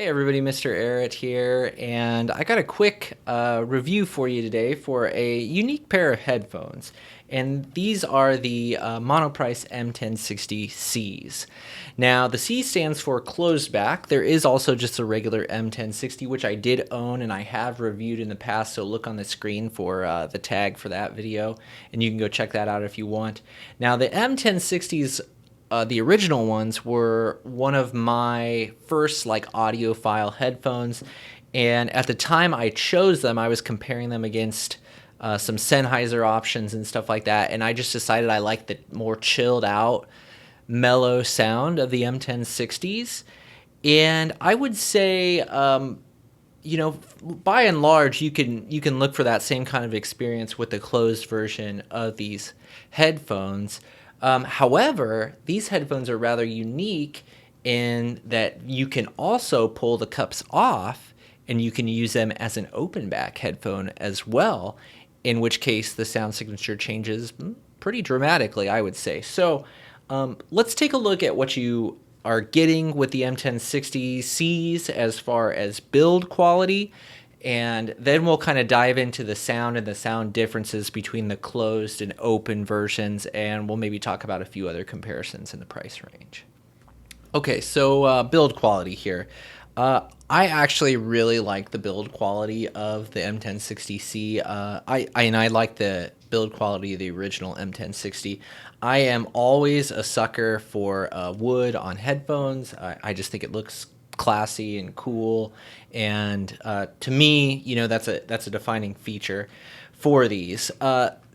Hey everybody, Mr. Arrett here, and I got a quick review for you today for a unique pair of headphones. And these are the Monoprice M1060Cs. Now, the C stands for closed back. There is also just a regular M1060, which I did own and I have reviewed in the past, so look on the screen for the tag for that video, and you can go check that out if you want. Now, the M1060s, the original ones were one of my first audiophile headphones, and at the time I chose them, I was comparing them against some Sennheiser options and stuff like that, and I just decided I liked the more chilled out, mellow sound of the M1060s, and I would say, by and large, you can look for that same kind of experience with the closed version of these headphones. However, these headphones are rather unique in that you can also pull the cups off and you can use them as an open back headphone as well, in which case the sound signature changes pretty dramatically, I would say. So let's take a look at what you are getting with the M1060Cs as far as build quality, and then we'll kind of dive into the sound and the sound differences between the closed and open versions, and we'll maybe talk about a few other comparisons in the price range. Okay, so build quality here. I actually really like the build quality of the M1060C. I like the build quality of the original M1060. I am always a sucker for wood on headphones. I just think it looks classy and cool, and to me, that's a defining feature for these.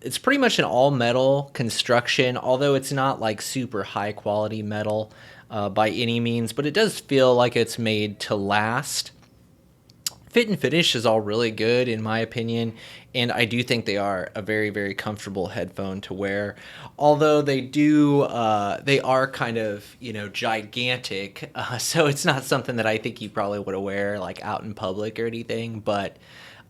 It's pretty much an all metal construction, although it's not like super high quality metal by any means, but it does feel like it's made to last. Fit and finish is all really good in my opinion, and I do think they are a very, very comfortable headphone to wear. Although they are kind of gigantic, so it's not something that I think you probably would wear like out in public or anything. But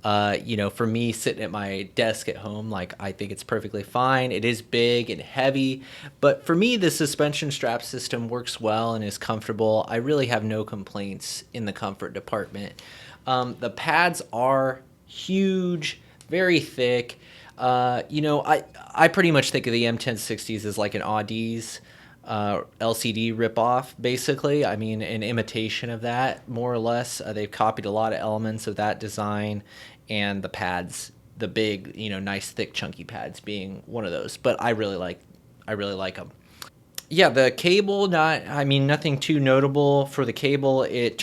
for me sitting at my desk at home, I think it's perfectly fine. It is big and heavy, but for me, the suspension strap system works well and is comfortable. I really have no complaints in the comfort department. The pads are huge, very thick. I pretty much think of the M1060s as like an Audis LCD ripoff, basically. I mean, an imitation of that, more or less. They've copied a lot of elements of that design, and the pads, the big, nice, thick, chunky pads, being one of those. But I really like them. Yeah, the cable, nothing too notable for the cable. It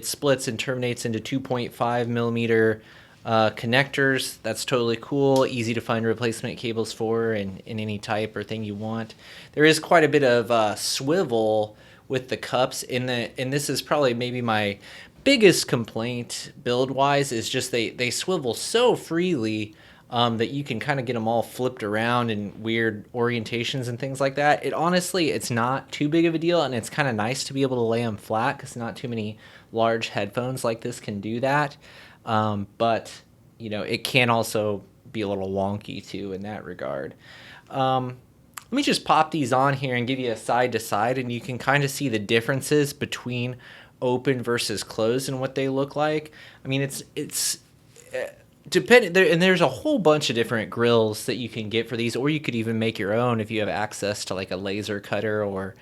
splits and terminates into 2.5 millimeter connectors. That's totally cool. Easy to find replacement cables for in any type or thing you want. There is quite a bit of swivel with the cups and this is probably maybe my biggest complaint build-wise, is just they swivel so freely that you can kind of get them all flipped around in weird orientations and things like that. It's not too big of a deal, and it's kind of nice to be able to lay them flat because not too many large headphones like this can do that. But it can also be a little wonky too in that regard. Let me just pop these on here and give you a side to side, and you can kind of see the differences between open versus closed and what they look like. I mean, it's dependent there, and there's a whole bunch of different grills that you can get for these, or you could even make your own if you have access to like a laser cutter or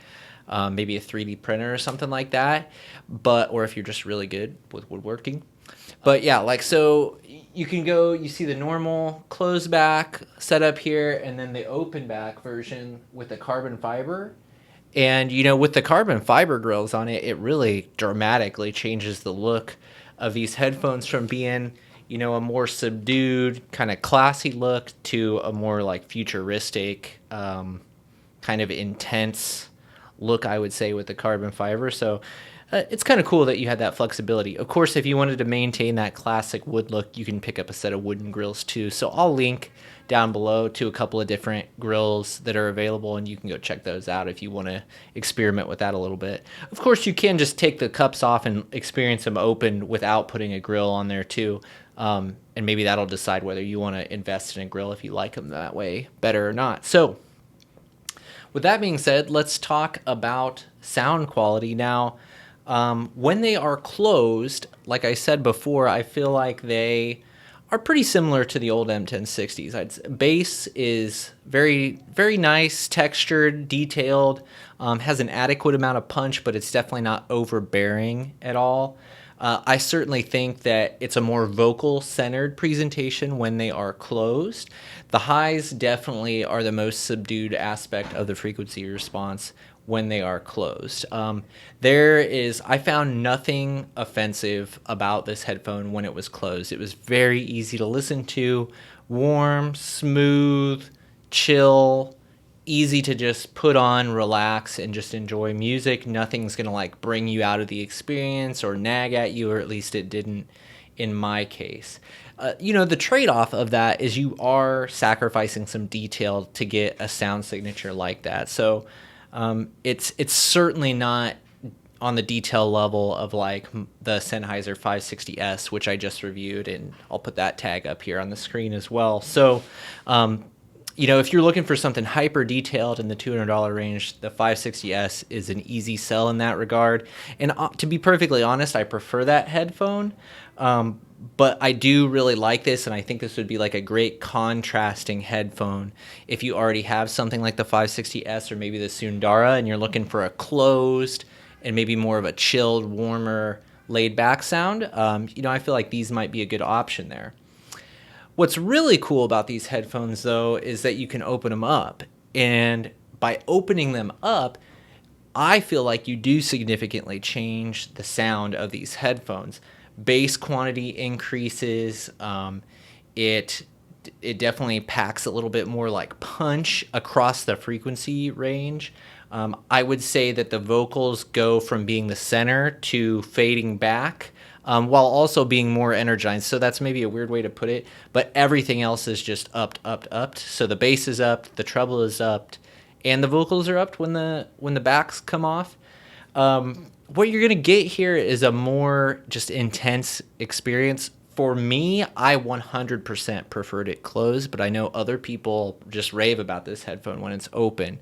maybe a 3D printer or something like that. Or if you're just really good with woodworking. But yeah, so you see the normal closed back setup here, and then the open back version with the carbon fiber. And with the carbon fiber grills on it, it really dramatically changes the look of these headphones from being a more subdued, kind of classy look to a more like futuristic, kind of intense look, I would say, with the carbon fiber. So it's kind of cool that you had that flexibility. Of course, if you wanted to maintain that classic wood look, you can pick up a set of wooden grills too. So I'll link down below to a couple of different grills that are available, and you can go check those out if you want to experiment with that a little bit. Of course, you can just take the cups off and experience them open without putting a grill on there too. And maybe that'll decide whether you want to invest in a grill if you like them that way better or not. So with that being said, let's talk about sound quality now. When they are closed, like I said before, I feel like they are pretty similar to the old M1060s. Bass is very, very nice, textured, detailed, has an adequate amount of punch, but it's definitely not overbearing at all. I certainly think that it's a more vocal-centered presentation when they are closed. The highs definitely are the most subdued aspect of the frequency response when they are closed. I found nothing offensive about this headphone when it was closed. It was very easy to listen to, warm, smooth, chill, easy to just put on, relax, and just enjoy music. Nothing's gonna like bring you out of the experience or nag at you, or at least it didn't in my case. The trade-off of that is you are sacrificing some detail to get a sound signature like that. So it's certainly not on the detail level of like the Sennheiser 560S, which I just reviewed, and I'll put that tag up here on the screen as well. So, if you're looking for something hyper detailed in the $200 range, the 560S is an easy sell in that regard. And to be perfectly honest, I prefer that headphone. But I do really like this, and I think this would be like a great contrasting headphone if you already have something like the 560S or maybe the Sundara, and you're looking for a closed and maybe more of a chilled, warmer, laid-back sound. I feel like these might be a good option there. What's really cool about these headphones, though, is that you can open them up. And by opening them up, I feel like you do significantly change the sound of these headphones. Bass quantity increases. It definitely packs a little bit more like punch across the frequency range. I would say that the vocals go from being the center to fading back, while also being more energized. So that's maybe a weird way to put it, but everything else is just upped, upped, upped. So the bass is upped, the treble is upped, and the vocals are upped when the backs come off. What you're going to get here is a more just intense experience. For me, I 100% preferred it closed, but I know other people just rave about this headphone when it's open.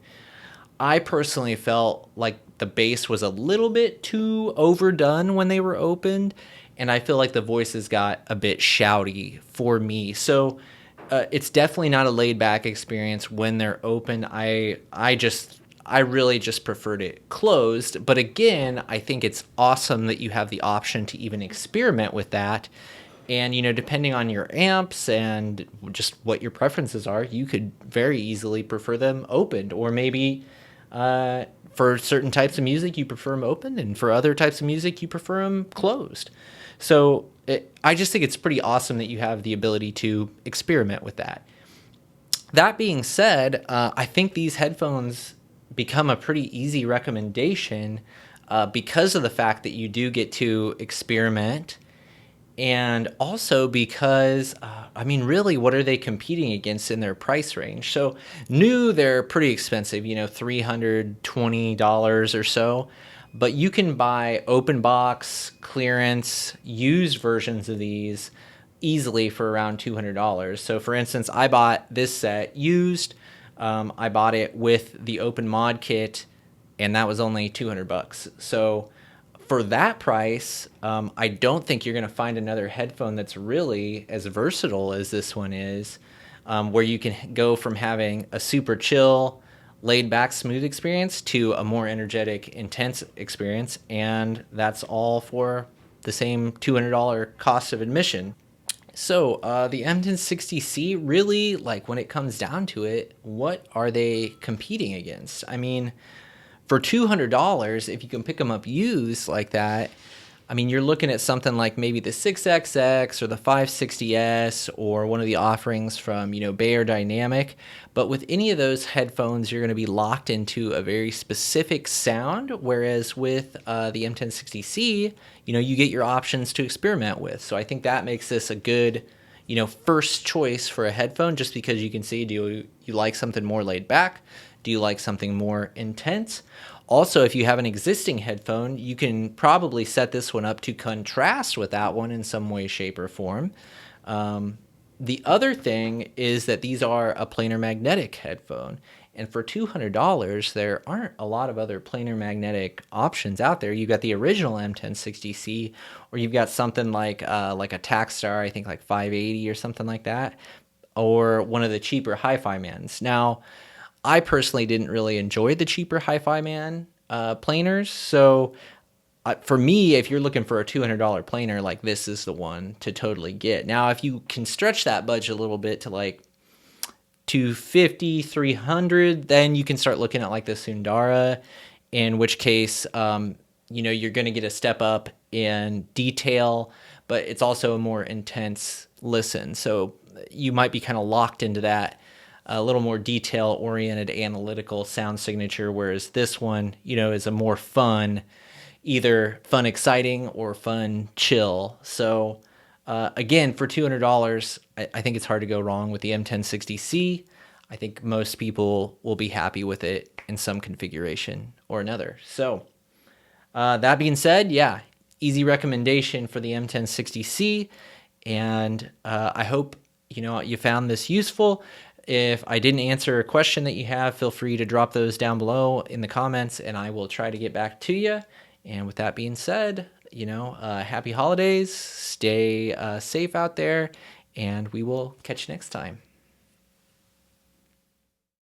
I personally felt like the bass was a little bit too overdone when they were opened, and I feel like the voices got a bit shouty for me. So it's definitely not a laid-back experience when they're open. I really just preferred it closed. But again, I think it's awesome that you have the option to even experiment with that. And, depending on your amps and just what your preferences are, you could very easily prefer them opened. Or maybe for certain types of music, you prefer them open. And for other types of music, you prefer them closed. So I just think it's pretty awesome that you have the ability to experiment with that. That being said, I think these headphones become a pretty easy recommendation because of the fact that you do get to experiment, and also because really, what are they competing against in their price range? So new, they're pretty expensive, $320 or so, but you can buy open box, clearance, used versions of these easily for around $200. So for instance, I bought this set used. I bought it with the open mod kit, and that was only $200. So for that price, I don't think you're going to find another headphone that's really as versatile as this one is, where you can go from having a super chill, laid back, smooth experience to a more energetic, intense experience. And that's all for the same $200 cost of admission. So the M1060C, really, like when it comes down to it, what are they competing against? For $200, if you can pick them up used like that, you're looking at something like maybe the 6XX or the 560S or one of the offerings from, Bayer Dynamic. But with any of those headphones, you're going to be locked into a very specific sound, whereas with the M1060C, you get your options to experiment with. So I think that makes this a good, first choice for a headphone, just because you can see, do you like something more laid back? Do you like something more intense? Also, if you have an existing headphone, you can probably set this one up to contrast with that one in some way, shape, or form. The other thing is that these are a planar magnetic headphone. And for $200, there aren't a lot of other planar magnetic options out there. You've got the original M1060C, or you've got something like a Takstar, I think like 580 or something like that, or one of the cheaper Hi-Fi Mans. Now, I personally didn't really enjoy the cheaper Hi-Fi Man planers, so for me, if you're looking for a $200 planer, like this is the one to totally get. Now, if you can stretch that budget a little bit to like 250, 300, then you can start looking at like the Sundara, in which case, you're going to get a step up in detail, but it's also a more intense listen. So you might be kind of locked into that a little more detail oriented analytical sound signature, whereas this one, is a more fun, either fun exciting or fun chill. So again, for $200, I think it's hard to go wrong with the M1060C. I think most people will be happy with it in some configuration or another. So that being said, yeah, easy recommendation for the M1060C. And I hope you found this useful. If I didn't answer a question that you have, feel free to drop those down below in the comments, and I will try to get back to you. And with that being said, happy holidays, stay safe out there, and we will catch you next time.